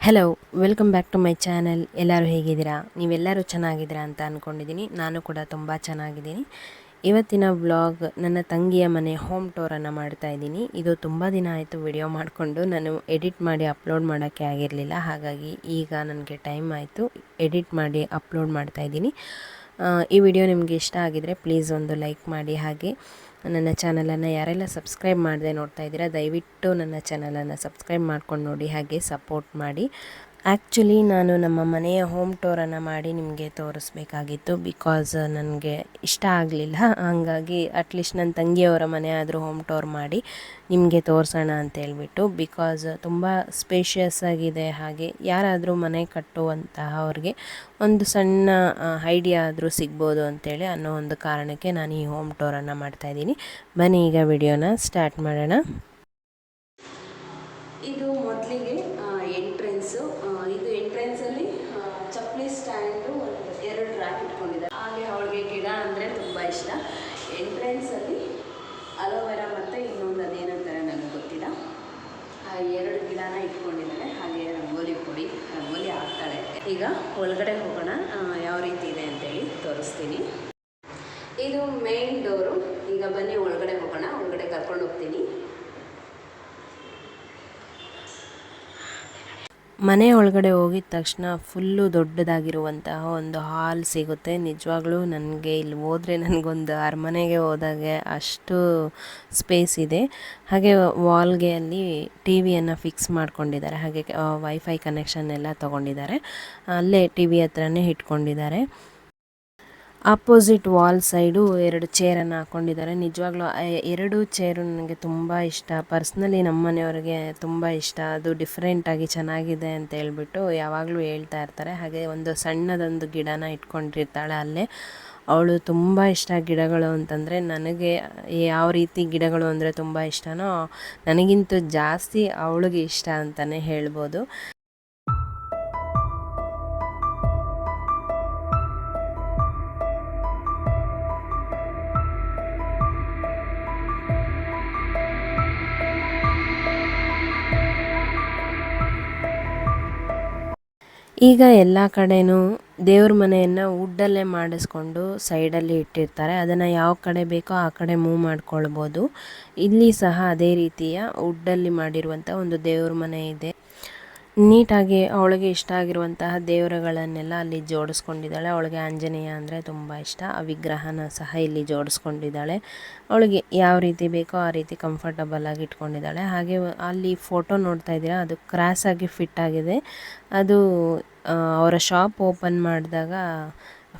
Hello, welcome back to my channel. ಎಲ್ಲರೂ ಹೇಗಿದ್ದೀರಾ? ನೀವೆಲ್ಲರೂ ಚೆನ್ನಾಗಿದ್ದೀರಾ ಅಂತ ಅಂದ್ಕೊಂಡಿದ್ದೀನಿ. ನಾನು ಕೂಡ ತುಂಬ ಚೆನ್ನಾಗಿದ್ದೀನಿ. ಇವತ್ತಿನ ವ್ಲಾಗ್ ನನ್ನ ತಂಗಿಯ ಮನೆ ಹೋಮ್ ಟೂರನ್ನು ಮಾಡ್ತಾ ಇದ್ದೀನಿ. ಇದು ತುಂಬ ದಿನ ಆಯಿತು ವಿಡಿಯೋ ಮಾಡಿಕೊಂಡು ನಾನು ಎಡಿಟ್ ಮಾಡಿ ಅಪ್ಲೋಡ್ ಮಾಡೋಕ್ಕೆ ಆಗಿರಲಿಲ್ಲ. ಹಾಗಾಗಿ ಈಗ ನನಗೆ ಟೈಮ್ ಆಯಿತು, ಎಡಿಟ್ ಮಾಡಿ ಅಪ್ಲೋಡ್ ಮಾಡ್ತಾ ಇದ್ದೀನಿ. ಈ ವಿಡಿಯೋ ನಿಮಗೆ ಇಷ್ಟ ಆಗಿದರೆ ಪ್ಲೀಸ್ ಒಂದು ಲೈಕ್ ಮಾಡಿ. ಹಾಗೆ ನನ್ನ ಚಾನಲನ್ನು ಯಾರೆಲ್ಲ ಸಬ್ಸ್ಕ್ರೈಬ್ ಮಾಡದೆ ನೋಡ್ತಾ ಇದ್ದೀರಾ ದಯವಿಟ್ಟು ನನ್ನ ಚಾನಲನ್ನು ಸಬ್ಸ್ಕ್ರೈಬ್ ಮಾಡ್ಕೊಂಡು ನೋಡಿ, ಹಾಗೆ ಸಪೋರ್ಟ್ ಮಾಡಿ. ಆ್ಯಕ್ಚುಲಿ ನಾನು ನಮ್ಮ ಮನೆಯ ಹೋಮ್ ಟೂರನ್ನು ಮಾಡಿ ನಿಮಗೆ ತೋರಿಸ್ಬೇಕಾಗಿತ್ತು. ಬಿಕಾಸ್ ನನಗೆ ಇಷ್ಟ ಆಗಲಿಲ್ಲ. ಹಾಗಾಗಿ ಅಟ್ಲೀಸ್ಟ್ ನನ್ನ ತಂಗಿಯವರ ಮನೆ ಆದರೂ ಹೋಮ್ ಟೂರ್ ಮಾಡಿ ನಿಮಗೆ ತೋರಿಸೋಣ ಅಂತೇಳ್ಬಿಟ್ಟು. ಬಿಕಾಸ್ ತುಂಬ ಸ್ಪೇಷಿಯಸ್ ಆಗಿದೆ. ಹಾಗೆ ಯಾರಾದರೂ ಮನೆ ಕಟ್ಟುವಂತಹ ಅವ್ರಿಗೆ ಒಂದು ಸಣ್ಣ ಐಡಿಯಾ ಆದರೂ ಸಿಗ್ಬೋದು ಅಂತೇಳಿ ಅನ್ನೋ ಒಂದು ಕಾರಣಕ್ಕೆ ನಾನು ಈ ಹೋಮ್ ಟೂರನ್ನು ಮಾಡ್ತಾಯಿದ್ದೀನಿ. ಬನ್ನಿ ಈಗ ವಿಡಿಯೋನ ಸ್ಟಾರ್ಟ್ ಮಾಡೋಣ. ಇದು ಮೊದಲಿಗೆ ಎಂಟ್ರೆನ್ಸು. ಇದು ಎಂಟ್ರೆನ್ಸಲ್ಲಿ ಚಪ್ಪಲಿ ಸ್ಟ್ಯಾಂಡು ಒಂದು 2 ರ್ಯಾಕ್ ಇಟ್ಕೊಂಡಿದ್ದಾರೆ. ಹಾಗೆ ಅವಳಿಗೆ ಗಿಡ ಅಂದರೆ ತುಂಬ ಇಷ್ಟ. ಎಂಟ್ರೆನ್ಸಲ್ಲಿ ಅಲೋವೆರಾ ಮತ್ತು ಇನ್ನೊಂದು ಅದೇನಂತಾರೆ ನನಗೆ ಗೊತ್ತಿಲ್ಲ, 2 ಗಿಡನ ಇಟ್ಕೊಂಡಿದ್ದಾಳೆ. ಹಾಗೆ ರಂಗೋಲಿ ಹಾಕ್ತಾಳೆ. ಈಗ ಒಳಗಡೆ ಹೋಗೋಣ, ಯಾವ ರೀತಿ ಇದೆ ಅಂತೇಳಿ ತೋರಿಸ್ತೀನಿ. ಇದು ಮೇನ್ ಡೋರು. ಈಗ ಬನ್ನಿ ಒಳಗಡೆ ಹೋಗೋಣ, ಒಳಗಡೆ ಕರ್ಕೊಂಡು ಹೋಗ್ತೀನಿ. ಮನೆ ಒಳಗಡೆ ಹೋಗಿದ ತಕ್ಷಣ ಫುಲ್ಲು ದೊಡ್ಡದಾಗಿರುವಂತಹ ಒಂದು ಹಾಲ್ ಸಿಗುತ್ತೆ. ನಿಜವಾಗ್ಲೂ ನನಗೆ ಇಲ್ಲಿ ಹೋದರೆ ನನಗೊಂದು ಅರಮನೆಗೆ ಹೋದಾಗೆ ಅಷ್ಟು ಸ್ಪೇಸ್ ಇದೆ. ಹಾಗೆ ವಾಲ್ಗೆ ಅಲ್ಲಿ ಟಿ ವಿಯನ್ನು ಫಿಕ್ಸ್ ಮಾಡ್ಕೊಂಡಿದ್ದಾರೆ. ಹಾಗೆ ವೈಫೈ ಕನೆಕ್ಷನ್ ಎಲ್ಲ ತೊಗೊಂಡಿದ್ದಾರೆ. ಅಲ್ಲೇ ಟಿ ವಿ ಹತ್ರನೇ ಇಟ್ಕೊಂಡಿದ್ದಾರೆ. Opposite wall side 2 ಚೇರನ್ನು ಹಾಕ್ಕೊಂಡಿದ್ದಾರೆ. ನಿಜವಾಗ್ಲೂ 2 ಚೇರು ನನಗೆ ತುಂಬ ಇಷ್ಟ. ಪರ್ಸ್ನಲಿ ನಮ್ಮ ಮನೆಯವ್ರಿಗೆ ತುಂಬ ಇಷ್ಟ. ಅದು ಡಿಫ್ರೆಂಟಾಗಿ ಚೆನ್ನಾಗಿದೆ ಅಂತ ಹೇಳ್ಬಿಟ್ಟು ಯಾವಾಗಲೂ ಹೇಳ್ತಾ ಇರ್ತಾರೆ. ಹಾಗೆ ಒಂದು ಸಣ್ಣದೊಂದು ಗಿಡನ ಇಟ್ಕೊಂಡಿರ್ತಾಳೆ ಅಲ್ಲೇ. ಅವಳು ತುಂಬ ಇಷ್ಟ ಗಿಡಗಳು ಅಂತಂದರೆ. ನನಗೆ ಯಾವ ರೀತಿ ಗಿಡಗಳು ಅಂದರೆ ತುಂಬ ಇಷ್ಟನೋ ನನಗಿಂತೂ ಜಾಸ್ತಿ ಅವಳಿಗೆ ಇಷ್ಟ ಅಂತಲೇ ಹೇಳ್ಬೋದು. ಈಗ ಎಲ್ಲ ಕಡೆನೂ ದೇವ್ರ ಮನೆಯನ್ನು ವುಡ್ಡಲ್ಲೇ ಮಾಡಿಸ್ಕೊಂಡು ಸೈಡಲ್ಲಿ ಇಟ್ಟಿರ್ತಾರೆ. ಅದನ್ನು ಯಾವ ಕಡೆ ಬೇಕೋ ಆ ಕಡೆ ಮೂವ್ ಮಾಡ್ಕೊಳ್ಬೋದು. ಇಲ್ಲಿ ಸಹ ಅದೇ ರೀತಿಯ ವುಡ್ಡಲ್ಲಿ ಮಾಡಿರುವಂಥ ಒಂದು ದೇವ್ರ ಮನೆ ಇದೆ. ನೀಟಾಗಿ ಅವಳಿಗೆ ಇಷ್ಟ ಆಗಿರುವಂತಹ ದೇವರುಗಳನ್ನೆಲ್ಲ ಅಲ್ಲಿ ಜೋಡಿಸ್ಕೊಂಡಿದ್ದಾಳೆ. ಅವಳಿಗೆ ಆಂಜನೇಯ ಅಂದರೆ ತುಂಬ ಇಷ್ಟ. ಆ ವಿಗ್ರಹನ ಸಹ ಇಲ್ಲಿ ಜೋಡಿಸ್ಕೊಂಡಿದ್ದಾಳೆ. ಅವಳಿಗೆ ಯಾವ ರೀತಿ ಬೇಕೋ ಆ ರೀತಿ ಕಂಫರ್ಟಬಲ್ ಆಗಿ ಇಟ್ಕೊಂಡಿದ್ದಾಳೆ. ಹಾಗೆ ಅಲ್ಲಿ ಫೋಟೋ ನೋಡ್ತಾ ಇದ್ದೀರಾ, ಅದು ಕ್ರಾಸಾಗಿ ಫಿಟ್ ಆಗಿದೆ. ಅದು ಅವರ ಶಾಪ್ ಓಪನ್ ಮಾಡಿದಾಗ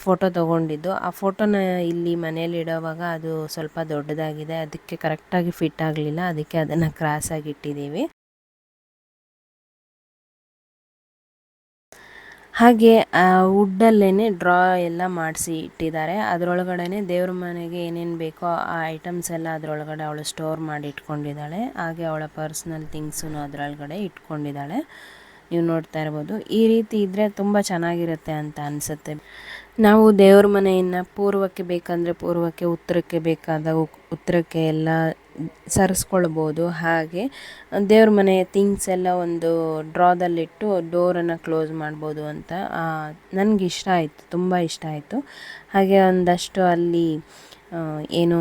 ಫೋಟೋ ತೊಗೊಂಡಿದ್ದು. ಆ ಫೋಟೋನ ಇಲ್ಲಿ ಮನೇಲಿ ಇಡೋವಾಗ ಅದು ಸ್ವಲ್ಪ ದೊಡ್ಡದಾಗಿದೆ, ಅದಕ್ಕೆ ಕರೆಕ್ಟಾಗಿ ಫಿಟ್ ಆಗಲಿಲ್ಲ. ಅದಕ್ಕೆ ಅದನ್ನು ಕ್ರಾಸಾಗಿ ಇಟ್ಟಿದ್ದೀವಿ. ಹಾಗೆ ವುಡ್ಡಲ್ಲೇ ಡ್ರಾ ಎಲ್ಲ ಮಾಡಿಸಿ ಇಟ್ಟಿದ್ದಾರೆ. ಅದರೊಳಗಡೆ ದೇವ್ರ ಮನೆಗೆ ಏನೇನು ಬೇಕೋ ಆ ಐಟಮ್ಸ್ ಎಲ್ಲ ಅದರೊಳಗಡೆ ಅವಳು ಸ್ಟೋರ್ ಮಾಡಿ ಇಟ್ಕೊಂಡಿದ್ದಾಳೆ. ಹಾಗೆ ಅವಳ ಪರ್ಸ್ನಲ್ ಥಿಂಗ್ಸೂ ಅದರೊಳಗಡೆ ಇಟ್ಕೊಂಡಿದ್ದಾಳೆ. ನೀವು ನೋಡ್ತಾ ಇರ್ಬೋದು. ಈ ರೀತಿ ಇದ್ದರೆ ತುಂಬ ಚೆನ್ನಾಗಿರುತ್ತೆ ಅಂತ ಅನಿಸುತ್ತೆ. ನಾವು ದೇವ್ರ ಮನೆಯನ್ನು ಪೂರ್ವಕ್ಕೆ ಬೇಕಂದರೆ ಪೂರ್ವಕ್ಕೆ, ಉತ್ತರಕ್ಕೆ ಬೇಕಾದಾಗ ಉತ್ತರಕ್ಕೆ ಎಲ್ಲ ಸರಿಸ್ಕೊಳ್ಬೋದು. ಹಾಗೆ ದೇವ್ರ ಮನೆಯ ಥಿಂಗ್ಸ್ ಎಲ್ಲ ಒಂದು ಡ್ರಾದಲ್ಲಿಟ್ಟು ಡೋರನ್ನು ಕ್ಲೋಸ್ ಮಾಡ್ಬೋದು ಅಂತ ನನಗಿಷ್ಟ ಆಯಿತು, ತುಂಬ ಇಷ್ಟ ಆಯಿತು. ಹಾಗೆ ಒಂದಷ್ಟು ಅಲ್ಲಿ ಏನು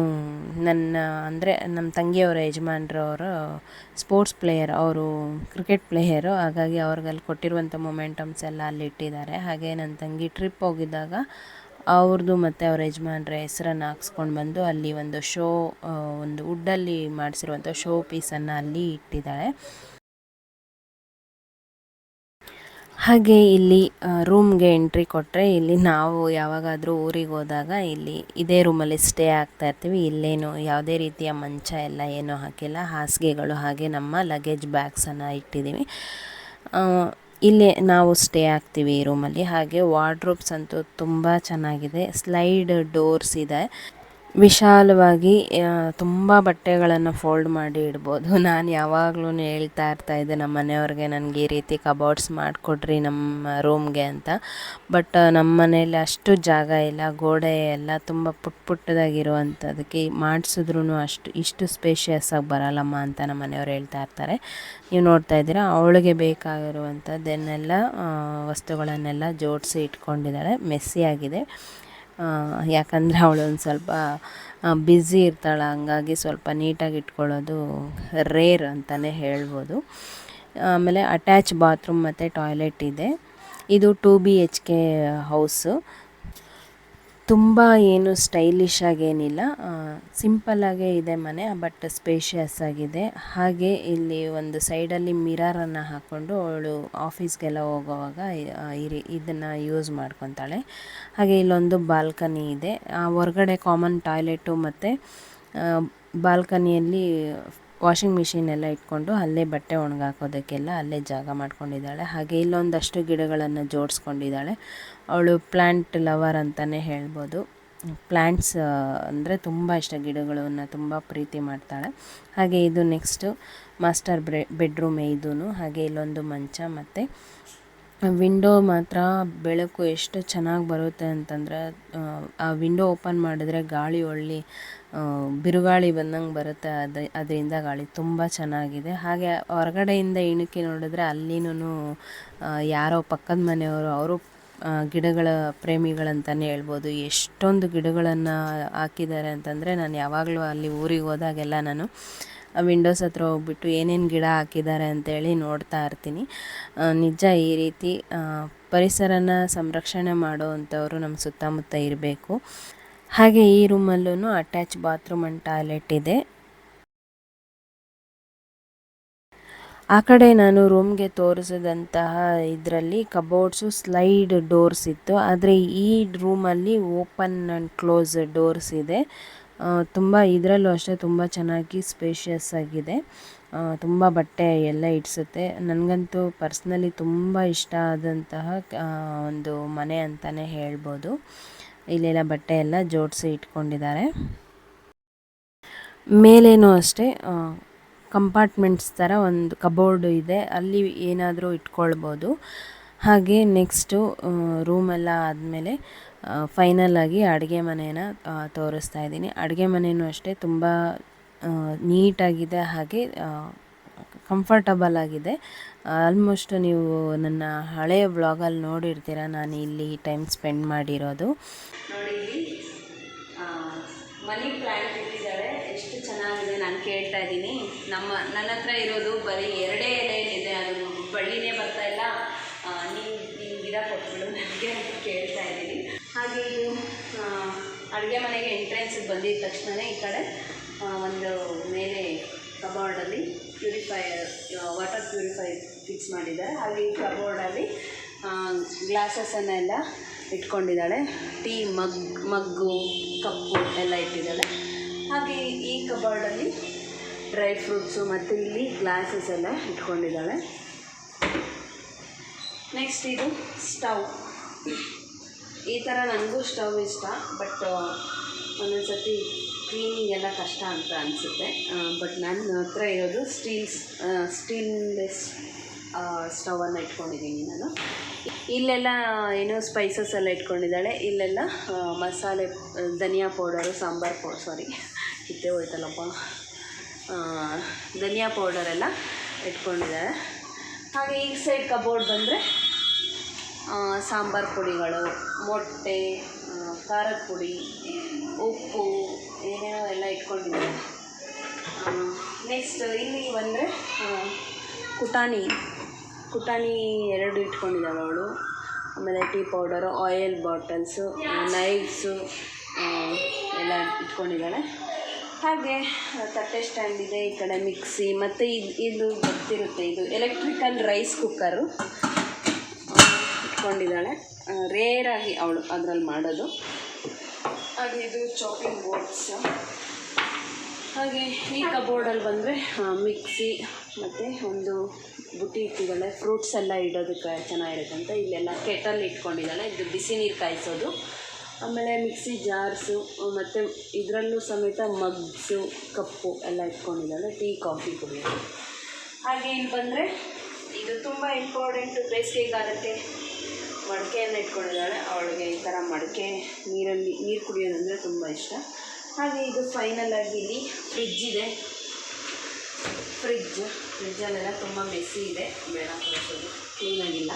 ಅಂದರೆ ನಮ್ಮ ತಂಗಿಯವರ ಯಜಮಾನ್ರವರು ಸ್ಪೋರ್ಟ್ಸ್ ಪ್ಲೇಯರ್, ಅವರು ಕ್ರಿಕೆಟ್ ಪ್ಲೇಯರು. ಹಾಗಾಗಿ ಅವ್ರಿಗಲ್ಲಿ ಕೊಟ್ಟಿರುವಂಥ ಮೊಮೆಂಟಮ್ಸ್ ಎಲ್ಲ ಅಲ್ಲಿ ಇಟ್ಟಿದ್ದಾರೆ. ಹಾಗೆ ನನ್ನ ತಂಗಿ ಟ್ರಿಪ್ ಹೋಗಿದ್ದಾಗ ಅವ್ರದ್ದು ಮತ್ತು ಅವ್ರ ಯಜಮಾನ್ರ ಹೆಸರನ್ನು ಹಾಕ್ಸ್ಕೊಂಡು ಬಂದು ಅಲ್ಲಿ ಒಂದು ಒಂದು ವುಡ್ಡಲ್ಲಿ ಮಾಡಿಸಿರುವಂಥ ಶೋ ಪೀಸನ್ನು ಅಲ್ಲಿ ಇಟ್ಟಿದ್ದಾಳೆ. ಹಾಗೆ ಇಲ್ಲಿ ರೂಮ್ಗೆ ಎಂಟ್ರಿ ಕೊಟ್ಟರೆ ಇಲ್ಲಿ ನಾವು ಯಾವಾಗಾದರೂ ಊರಿಗೆ ಹೋದಾಗ ಇಲ್ಲಿ ಇದೇ ರೂಮಲ್ಲಿ ಸ್ಟೇ ಆಗ್ತಾ ಇರ್ತೀವಿ. ಇಲ್ಲೇನು ಯಾವುದೇ ರೀತಿಯ ಮಂಚ ಎಲ್ಲ ಏನೂ ಹಾಕಿಲ್ಲ. ಹಾಸಿಗೆಗಳು ಹಾಗೆ ನಮ್ಮ ಲಗೇಜ್ ಬ್ಯಾಗ್ಸನ್ನು ಇಟ್ಟಿದ್ದೀವಿ. ಇಲ್ಲೇ ನಾವು ಸ್ಟೇ ಆಗ್ತೀವಿ ಈ ರೂಮಲ್ಲಿ. ಹಾಗೆ ವಾರ್ಡ್ರೋಬ್ಸ್ ಅಂತೂ ತುಂಬ ಚೆನ್ನಾಗಿದೆ. ಸ್ಲೈಡ್ ಡೋರ್ಸ್ ಇದೆ. ವಿಶಾಲವಾಗಿ ತುಂಬ ಬಟ್ಟೆಗಳನ್ನು ಫೋಲ್ಡ್ ಮಾಡಿ ಇಡ್ಬೋದು. ನಾನು ಯಾವಾಗ್ಲೂ ಹೇಳ್ತಾ ಇರ್ತಾಯಿದ್ದೆ ನಮ್ಮ ಮನೆಯವ್ರಿಗೆ, ನನಗೆ ಈ ರೀತಿ ಕಬೋರ್ಡ್ಸ್ ಮಾಡಿಕೊಡ್ರಿ ನಮ್ಮ ರೂಮ್ಗೆ ಅಂತ. ಬಟ್ ನಮ್ಮ ಮನೇಲಿ ಅಷ್ಟು ಜಾಗ ಇಲ್ಲ, ಗೋಡೆ ಎಲ್ಲ ತುಂಬ ಪುಟ್ಟದಾಗಿರುವಂಥದ್ದಕ್ಕೆ ಮಾಡಿಸಿದ್ರೂ ಇಷ್ಟು ಸ್ಪೇಷಿಯಸ್ ಆಗಿ ಬರಲ್ಲಮ್ಮ ಅಂತ ನಮ್ಮ ಮನೆಯವ್ರು ಹೇಳ್ತಾ ಇರ್ತಾರೆ. ನೀವು ನೋಡ್ತಾ ಇದ್ದೀರಾ, ಅವಳಿಗೆ ಬೇಕಾಗಿರುವಂಥದ್ದನ್ನೆಲ್ಲ ವಸ್ತುಗಳನ್ನೆಲ್ಲ ಜೋಡಿಸಿ ಇಟ್ಕೊಂಡಿದ್ದಾಳೆ. ಮೆಸ್ಸಿಯಾಗಿದೆ, ಯಾಕಂದರೆ ಅವಳು ಒಂದು ಸ್ವಲ್ಪ ಬ್ಯುಸಿ ಇರ್ತಾಳೆ, ಹಂಗಾಗಿ ಸ್ವಲ್ಪ ನೀಟಾಗಿ ಇಟ್ಕೊಳ್ಳೋದು ರೇರ್ ಅಂತಲೇ ಹೇಳ್ಬೋದು. ಆಮೇಲೆ ಅಟ್ಯಾಚ್ ಬಾತ್ರೂಮ್ ಮತ್ತು ಟಾಯ್ಲೆಟ್ ಇದೆ. ಇದು 2 BHK ಹೌಸು. ತುಂಬ ಏನು ಸ್ಟೈಲಿಶ್ ಆಗೇನಿಲ್ಲ, ಸಿಂಪಲ್ಲಾಗೇ ಇದೆ ಮನೆ, ಬಟ್ ಸ್ಪೇಷಿಯಸ್ ಆಗಿದೆ. ಹಾಗೆ ಇಲ್ಲಿ ಒಂದು ಸೈಡಲ್ಲಿ ಮಿರರನ್ನು ಹಾಕ್ಕೊಂಡು ಅವಳು ಆಫೀಸ್ಗೆಲ್ಲ ಹೋಗೋವಾಗ ಇದನ್ನು ಯೂಸ್ ಮಾಡ್ಕೊತಾಳೆ. ಹಾಗೆ ಇಲ್ಲೊಂದು ಬಾಲ್ಕನಿ ಇದೆ. ಹೊರಗಡೆ ಕಾಮನ್ ಟಾಯ್ಲೆಟು ಮತ್ತು ಬಾಲ್ಕನಿಯಲ್ಲಿ ವಾಷಿಂಗ್ ಮಿಷಿನ್ ಎಲ್ಲ ಇಟ್ಕೊಂಡು ಅಲ್ಲೇ ಬಟ್ಟೆ ಒಣಗಾಕೋದಕ್ಕೆಲ್ಲ ಅಲ್ಲೇ ಜಾಗ ಮಾಡ್ಕೊಂಡಿದ್ದಾಳೆ. ಹಾಗೆ ಇಲ್ಲೊಂದಷ್ಟು ಗಿಡಗಳನ್ನು ಜೋಡಿಸ್ಕೊಂಡಿದ್ದಾಳೆ. ಅವಳು ಪ್ಲ್ಯಾಂಟ್ ಲವರ್ ಅಂತಲೇ ಹೇಳ್ಬೋದು. ಪ್ಲ್ಯಾಂಟ್ಸ್ ಅಂದರೆ ತುಂಬ ಇಷ್ಟ, ಗಿಡಗಳನ್ನು ತುಂಬ ಪ್ರೀತಿ ಮಾಡ್ತಾಳೆ. ಹಾಗೆ ಇದು ನೆಕ್ಸ್ಟು ಮಾಸ್ಟರ್ ಬೆಡ್ರೂಮ್ ಇದೂ. ಹಾಗೆ ಇಲ್ಲೊಂದು ಮಂಚ ಮತ್ತು ವಿಂಡೋ ಮಾತ್ರ ಬೆಳಕು ಎಷ್ಟು ಚೆನ್ನಾಗಿ ಬರುತ್ತೆ ಅಂತಂದರೆ, ಆ ವಿಂಡೋ ಓಪನ್ ಮಾಡಿದ್ರೆ ಗಾಳಿ ಒಳ್ಳೆ ಬಿರುಗಾಳಿ ಬಂದಂಗೆ ಬರುತ್ತೆ. ಅದರಿಂದ ಗಾಳಿ ತುಂಬ ಚೆನ್ನಾಗಿದೆ. ಹಾಗೆ ಹೊರಗಡೆಯಿಂದ ಇಣುಕಿ ನೋಡಿದ್ರೆ ಅಲ್ಲಿನೂ ಯಾರೋ ಪಕ್ಕದ ಮನೆಯವರು, ಅವರು ಗಿಡಗಳ ಪ್ರೇಮಿಗಳಂತಲೇ ಹೇಳ್ಬೋದು. ಎಷ್ಟೊಂದು ಗಿಡಗಳನ್ನು ಹಾಕಿದ್ದಾರೆ ಅಂತಂದರೆ, ನಾನು ಯಾವಾಗಲೂ ಅಲ್ಲಿ ಊರಿಗೆ ಹೋದಾಗೆಲ್ಲ ನಾನು ವಿಂಡೋಸ್ ಹತ್ರ ಹೋಗ್ಬಿಟ್ಟು ಏನೇನು ಗಿಡ ಹಾಕಿದ್ದಾರೆ ಅಂತೇಳಿ ನೋಡ್ತಾ ಇರ್ತೀನಿ. ನಿಜ ಈ ರೀತಿ ಪರಿಸರನ ಸಂರಕ್ಷಣೆ ಮಾಡುವಂಥವ್ರು ನಮ್ಮ ಸುತ್ತಮುತ್ತ ಇರಬೇಕು. ಹಾಗೆ ಈ ರೂಮಲ್ಲೂ ಅಟ್ಯಾಚ್ ಬಾತ್ರೂಮ್ ಆ್ಯಂಡ್ ಟಾಯ್ಲೆಟ್ ಇದೆ. ಆ ಕಡೆ ನಾನು ರೂಮ್ಗೆ ತೋರಿಸಿದಂತಹ ಇದರಲ್ಲಿ ಕಬೋರ್ಡ್ಸು ಸ್ಲೈಡ್ ಡೋರ್ಸ್ ಇತ್ತು, ಆದರೆ ಈ ರೂಮಲ್ಲಿ ಓಪನ್ ಆ್ಯಂಡ್ ಕ್ಲೋಸ್ ಡೋರ್ಸ್ ಇದೆ. ತುಂಬ ಇದರಲ್ಲೂ ಅಷ್ಟೇ ತುಂಬ ಚೆನ್ನಾಗಿ ಸ್ಪೇಷಿಯಸ್ ಆಗಿದೆ. ತುಂಬ ಬಟ್ಟೆ ಎಲ್ಲ ಇಡಿಸುತ್ತೆ. ನನಗಂತೂ ಪರ್ಸ್ನಲಿ ತುಂಬ ಇಷ್ಟ ಆದಂತಹ ಒಂದು ಮನೆ ಅಂತಲೇ ಹೇಳ್ಬೋದು. ಇಲ್ಲೆಲ್ಲ ಬಟ್ಟೆ ಎಲ್ಲ ಜೋಡಿಸಿ ಇಟ್ಕೊಂಡಿದ್ದಾರೆ. ಮೇಲೇನೂ ಅಷ್ಟೇ ಕಂಪಾರ್ಟ್ಮೆಂಟ್ಸ್ ಥರ ಒಂದು ಕಬೋರ್ಡು ಇದೆ, ಅಲ್ಲಿ ಏನಾದರೂ ಇಟ್ಕೊಳ್ಬೋದು. ಹಾಗೆ ನೆಕ್ಸ್ಟು ರೂಮೆಲ್ಲ ಆದಮೇಲೆ ಫೈನಲಾಗಿ ಅಡುಗೆ ಮನೇನ ತೋರಿಸ್ತಾ ಇದ್ದೀನಿ. ಅಡುಗೆ ಮನೆಯೂ ಅಷ್ಟೇ ತುಂಬ ನೀಟಾಗಿದೆ, ಹಾಗೆ ಕಂಫರ್ಟಬಲ್ ಆಗಿದೆ. ಆಲ್ಮೋಸ್ಟ್ ನೀವು ನನ್ನ ಹಳೆಯ ವ್ಲಾಗಲ್ಲಿ ನೋಡಿರ್ತೀರ ನಾನು ಇಲ್ಲಿ ಟೈಮ್ ಸ್ಪೆಂಡ್ ಮಾಡಿರೋದು. ನೋಡಿ, ಮನಿ ಪ್ಲ್ಯಾಂಟ್ ಇಟ್ಟಿದ್ದಾರೆ, ಎಷ್ಟು ಚೆನ್ನಾಗಿದೆ. ನಾನು ಕೇಳ್ತಾ ಇದ್ದೀನಿ, ನನ್ನ ಹತ್ರ ಇರೋದು ಬರೀ 2 ಎಲೆಯಲ್ಲಿದೆ, ಅದು ಬಳ್ಳಿನೇ ಬರ್ತಾ ಇಲ್ಲ, ನೀವು ಗಿಡ ಕೊಟ್ಬಿಡು ನನಗೆ ಅಂತ ಕೇಳ್ತಾ ಇದ್ದೀನಿ. ಹಾಗೆ ಇದು ಅಡುಗೆ ಮನೆಗೆ ಎಂಟ್ರೆನ್ಸಿಗೆ ಬಂದಿದ್ದ ತಕ್ಷಣ ಈ ಕಡೆ ಒಂದು ಮೇಲೆ ಕಬೋರ್ಡಲ್ಲಿ ವಾಟರ್ ಪ್ಯೂರಿಫೈಯರ್ ಫಿಕ್ಸ್ ಮಾಡಿದ್ದಾರೆ. ಹಾಗೆ ಈ ಕಬೋರ್ಡಲ್ಲಿ ಗ್ಲಾಸಸನ್ನೆಲ್ಲ ಇಟ್ಕೊಂಡಿದ್ದಾಳೆ. ಟೀ ಮಗ್ಗು ಕಪ್ಪು ಎಲ್ಲ ಇಟ್ಟಿದ್ದಾಳೆ. ಹಾಗೆ ಈ ಕಬೋರ್ಡಲ್ಲಿ ಡ್ರೈ ಫ್ರೂಟ್ಸು ಮತ್ತು ಇಲ್ಲಿ ಗ್ಲಾಸಸ್ ಎಲ್ಲ ಇಟ್ಕೊಂಡಿದ್ದಾಳೆ. ನೆಕ್ಸ್ಟ್ ಇದು ಸ್ಟವ್. ಈ ಥರ ನನಗೂ ಸ್ಟವ್ ಇಷ್ಟ, ಬಟ್ ಒಂದೊಂದು ಸರ್ತಿ ಕ್ಲೀನಿಂಗ್ ಎಲ್ಲ ಕಷ್ಟ ಅಂತ ಅನಿಸುತ್ತೆ. ಬಟ್ ನನ್ನ ಹತ್ರ ಇರೋದು ಸ್ಟೇನ್ಲೆಸ್ ಸ್ಟವನ್ನು ಇಟ್ಕೊಂಡಿದ್ದೀನಿ ನಾನು. ಇಲ್ಲೆಲ್ಲ ಏನೋ ಸ್ಪೈಸಸ್ ಎಲ್ಲ ಇಟ್ಕೊಂಡಿದ್ದಾಳೆ. ಇಲ್ಲೆಲ್ಲ ಮಸಾಲೆ, ಧನಿಯಾ ಪೌಡರು, ಸಾಂಬಾರು ಪೌಡರ್, ಕಿತ್ತೆ ಹೋಯ್ತಲ್ಲಪ್ಪ, ಧನಿಯಾ ಪೌಡರೆಲ್ಲ ಇಟ್ಕೊಂಡಿದ್ದಾಳೆ. ಹಾಗೆ ಈ ಸೈಡ್ ಕಬೋರ್ಡ್ ಬಂದರೆ ಸಾಂಬಾರು ಪುಡಿಗಳು, ಮೊಟ್ಟೆ, ಖಾರದ ಪುಡಿ, ಉಪ್ಪು, ಏನೇನೋ ಎಲ್ಲ ಇಟ್ಕೊಂಡಿದ್ದಾಳೆ. ನೆಕ್ಸ್ಟ್ ಇಲ್ಲಿ ಬಂದರೆ ಕುಟಾಣಿ 2 ಇಟ್ಕೊಂಡಿದ್ದಾಳೆ ಅವಳು. ಆಮೇಲೆ ಟೀ ಪೌಡರು, ಆಯಿಲ್ ಬಾಟಲ್ಸು, ನೈಫ್ಸು ಎಲ್ಲ ಇಟ್ಕೊಂಡಿದ್ದಾಳೆ. ಹಾಗೆ ತಟ್ಟೆ ಸ್ಟ್ಯಾಂಡ್ ಇದೆ. ಈ ಕಡೆ ಮಿಕ್ಸಿ ಮತ್ತು ಇದು ಗೊತ್ತಿರುತ್ತೆ, ಇದು ಎಲೆಕ್ಟ್ರಿಕಲ್ ರೈಸ್ ಕುಕ್ಕರು ಇಟ್ಕೊಂಡಿದ್ದಾಳೆ. ರೇರಾಗಿ ಅವಳು ಅದರಲ್ಲಿ ಮಾಡೋದು. ಹಾಗೆ ಇದು ಚಾಪಿಂಗ್ ಬೋರ್ಡ್ಸು. ಹಾಗೆ ಈ ಕಬೋರ್ಡಲ್ಲಿ ಬಂದರೆ ಮಿಕ್ಸಿ ಮತ್ತು ಒಂದು ಬುಟ್ಟಿ ಇಟ್ಟಿದ್ದಾಳೆ. ಫ್ರೂಟ್ಸ್ ಎಲ್ಲ ಇಡೋದಕ್ಕೆ ಚೆನ್ನಾಗಿರುತ್ತೆ ಅಂತ ಇಲ್ಲೆಲ್ಲ ಕೆಟಲ್ ಇಟ್ಕೊಂಡಿದ್ದಾಳೆ. ಇದು ಬಿಸಿ ನೀರು ಕಾಯಿಸೋದು. ಆಮೇಲೆ ಮಿಕ್ಸಿ ಜಾರ್ಸು ಮತ್ತು ಇದರಲ್ಲೂ ಸಮೇತ ಮಗ್ಸು ಕಪ್ಪು ಎಲ್ಲ ಇಟ್ಕೊಂಡಿದ್ದಾಳೆ ಟೀ ಕಾಫಿ ಕುಡಿಯೋದು. ಹಾಗೆ ಇಲ್ಲಿ ಬಂದರೆ ಇದು ತುಂಬ ಇಂಪಾರ್ಟೆಂಟು ಬೇಸಿಗೆಗಾಲಕ್ಕೆ ಮಡಕೆಯನ್ನು ಇಟ್ಕೊಂಡಿದ್ದಾಳೆ. ಅವಳಿಗೆ ಈ ಥರ ಮಡಕೆ ನೀರು ಕುಡಿಯೋದಂದರೆ ತುಂಬ ಇಷ್ಟ. ಹಾಗೆ ಇದು ಫೈನಲಾಗಿ ಇಲ್ಲಿ ಫ್ರಿಜ್ ಇದೆ. ಫ್ರಿಜ್ಜಲ್ಲೆಲ್ಲ ತುಂಬ ಮೆಸ್ಸಿ ಇದೆ, ಬೇಡ ತೋರಿಸೋದು, ಕ್ಲೀನಾಗಿಲ್ಲ.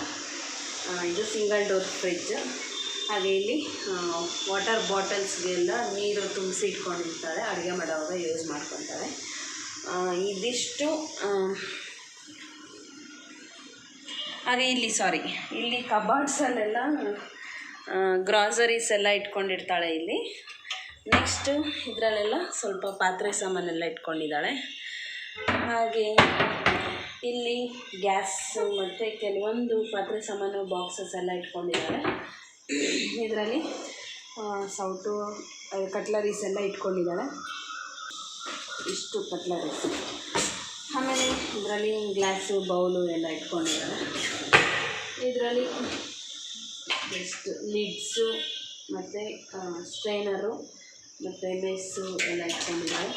ಇದು ಸಿಂಗಲ್ ಡೋರ್ ಫ್ರಿಜ್. ಹಾಗೆ ಇಲ್ಲಿ ವಾಟರ್ ಬಾಟಲ್ಸ್ಗೆಲ್ಲ ನೀರು ತುಂಬಿಸಿ ಇಟ್ಕೊಂಡಿರ್ತಾಳೆ, ಅಡುಗೆ ಮಾಡೋವಾಗ ಯೂಸ್ ಮಾಡ್ಕೊತಾರೆ. ಇದಿಷ್ಟು. ಹಾಗೆ ಇಲ್ಲಿ ಕಬಾರ್ಡ್ಸಲ್ಲೆಲ್ಲ ಗ್ರಾಸರೀಸ್ ಎಲ್ಲ ಇಟ್ಕೊಂಡಿರ್ತಾಳೆ ಇಲ್ಲಿ. ನೆಕ್ಸ್ಟು ಇದರಲ್ಲೆಲ್ಲ ಸ್ವಲ್ಪ ಪಾತ್ರೆ ಸಾಮಾನೆಲ್ಲ ಇಟ್ಕೊಂಡಿದ್ದಾಳೆ. ಹಾಗೆ ಇಲ್ಲಿ ಗ್ಯಾಸು ಮತ್ತು ಕೆಲವೊಂದು ಪಾತ್ರೆ ಸಾಮಾನು ಬಾಕ್ಸಸ್ ಎಲ್ಲ ಇಟ್ಕೊಂಡಿದ್ದಾಳೆ. ಇದರಲ್ಲಿ ಸೌಟು ಕಟ್ಲರೀಸ್ ಎಲ್ಲ ಇಟ್ಕೊಂಡಿದ್ದಾಳೆ, ಇಷ್ಟು ಕಟ್ಲರೀಸ್. ಆಮೇಲೆ ಇದರಲ್ಲಿ ಗ್ಲಾಸು ಬೌಲು ಎಲ್ಲ ಇಟ್ಕೊಂಡಿದ್ದಾಳೆ. ಇದರಲ್ಲಿ ಜಸ್ಟ್ ಲಿಡ್ಸು ಮತ್ತು ಸ್ಟ್ರೈನರು ಮತ್ತು ಮೆಸ್ಸು ಎಲ್ಲ ಇಟ್ಕೊಂಡಿದ್ದಾಳೆ.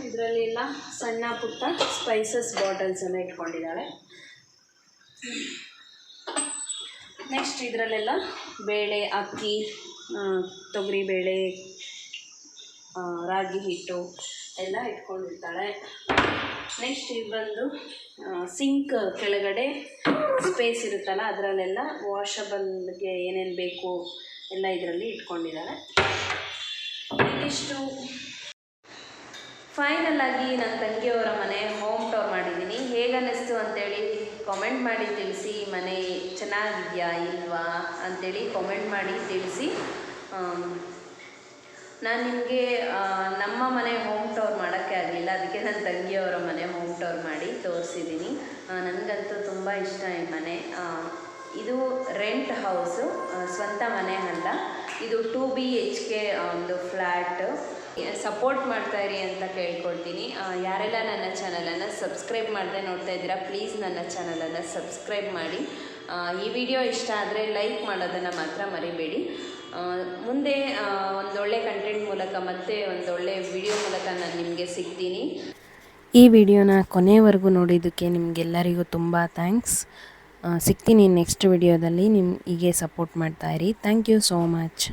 ಇದರಲ್ಲಿ ಎಲ್ಲ ಸಣ್ಣ ಪುಟ್ಟ ಸ್ಪೈಸಸ್ ಬಾಟಲ್ಸ್ ಎಲ್ಲ ಇಟ್ಕೊಂಡಿದ್ದಾಳೆ. ನೆಕ್ಸ್ಟ್ ಇದರಲ್ಲೆಲ್ಲ ಬೇಳೆ, ಅಕ್ಕಿ, ತೊಗರಿಬೇಳೆ, ರಾಗಿ ಹಿಟ್ಟು ಎಲ್ಲ ಇಟ್ಕೊಂಡಿರ್ತಾಳೆ. ನೆಕ್ಸ್ಟ್ ಇದು ಬಂದು ಸಿಂಕ್ ಕೆಳಗಡೆ ಸ್ಪೇಸ್ ಇರುತ್ತಲ್ಲ, ಅದರಲ್ಲೆಲ್ಲ ವಾಷಬಲ್ಗೆ ಏನೇನು ಬೇಕು ಎಲ್ಲ ಇದರಲ್ಲಿ ಇಟ್ಕೊಂಡಿದ್ದಾಳೆ. ಇದಿಷ್ಟು. ಫೈನಲಾಗಿ ನನ್ನ ತಂಗಿಯವರ ಮನೆ ಹೋಮ್ ಟೂರ್ ಮಾಡಿದ್ದೀನಿ. ಹೇಗನ್ನಿಸ್ತು ಅಂತೇಳಿ ಕಾಮೆಂಟ್ ಮಾಡಿ ತಿಳಿಸಿ. ಮನೆ ಚೆನ್ನಾಗಿದೆಯಾ ಇಲ್ವಾ ಅಂಥೇಳಿ ಕಾಮೆಂಟ್ ಮಾಡಿ ತಿಳಿಸಿ. ನಾನು ನಿಮಗೆ ನಮ್ಮ ಮನೆ ಹೋಮ್ ಟೂರ್ ಮಾಡೋಕ್ಕೆ ಆಗಲಿಲ್ಲ, ಅದಕ್ಕೆ ನನ್ನ ತಂಗಿಯವರ ಮನೆ ಹೋಮ್ ಟೂರ್ ಮಾಡಿ ತೋರಿಸಿದ್ದೀನಿ. ನನಗಂತೂ ತುಂಬ ಇಷ್ಟ ಈ ಮನೆ. ಇದು ರೆಂಟ್ ಹೌಸು, ಸ್ವಂತ ಮನೆ ಅಲ್ಲ. ಇದು 2 BHK ಒಂದು ಫ್ಲ್ಯಾಟ್. ಸಪೋರ್ಟ್ ಮಾಡ್ತಾಯಿರಿ ಅಂತ ಕೇಳ್ಕೊಳ್ತೀನಿ. ಯಾರೆಲ್ಲ ನನ್ನ ಚಾನಲನ್ನು ಸಬ್ಸ್ಕ್ರೈಬ್ ಮಾಡದೆ ನೋಡ್ತಾ ಇದ್ದೀರಾ, ಪ್ಲೀಸ್ ನನ್ನ ಚಾನಲನ್ನು ಸಬ್ಸ್ಕ್ರೈಬ್ ಮಾಡಿ. ಈ ವಿಡಿಯೋ ಇಷ್ಟ ಆದರೆ ಲೈಕ್ ಮಾಡೋದನ್ನು ಮಾತ್ರ ಮರಿಬೇಡಿ. ಮುಂದೆ ಒಂದೊಳ್ಳೆ ಕಂಟೆಂಟ್ ಮೂಲಕ ಮತ್ತೆ ಒಂದೊಳ್ಳೆ ವಿಡಿಯೋ ಮೂಲಕ ನಾನು ನಿಮಗೆ ಸಿಗ್ತೀನಿ. ಈ ವಿಡಿಯೋನ ಕೊನೆವರೆಗೂ ನೋಡಿದ್ದಕ್ಕೆ ನಿಮಗೆಲ್ಲರಿಗೂ ತುಂಬ ಥ್ಯಾಂಕ್ಸ್. ಸಿಗ್ತೀನಿ ನೆಕ್ಸ್ಟ್ ವಿಡಿಯೋದಲ್ಲಿ. ಹೀಗೆ ಸಪೋರ್ಟ್ ಮಾಡ್ತಾಯಿರಿ. Thank you so much.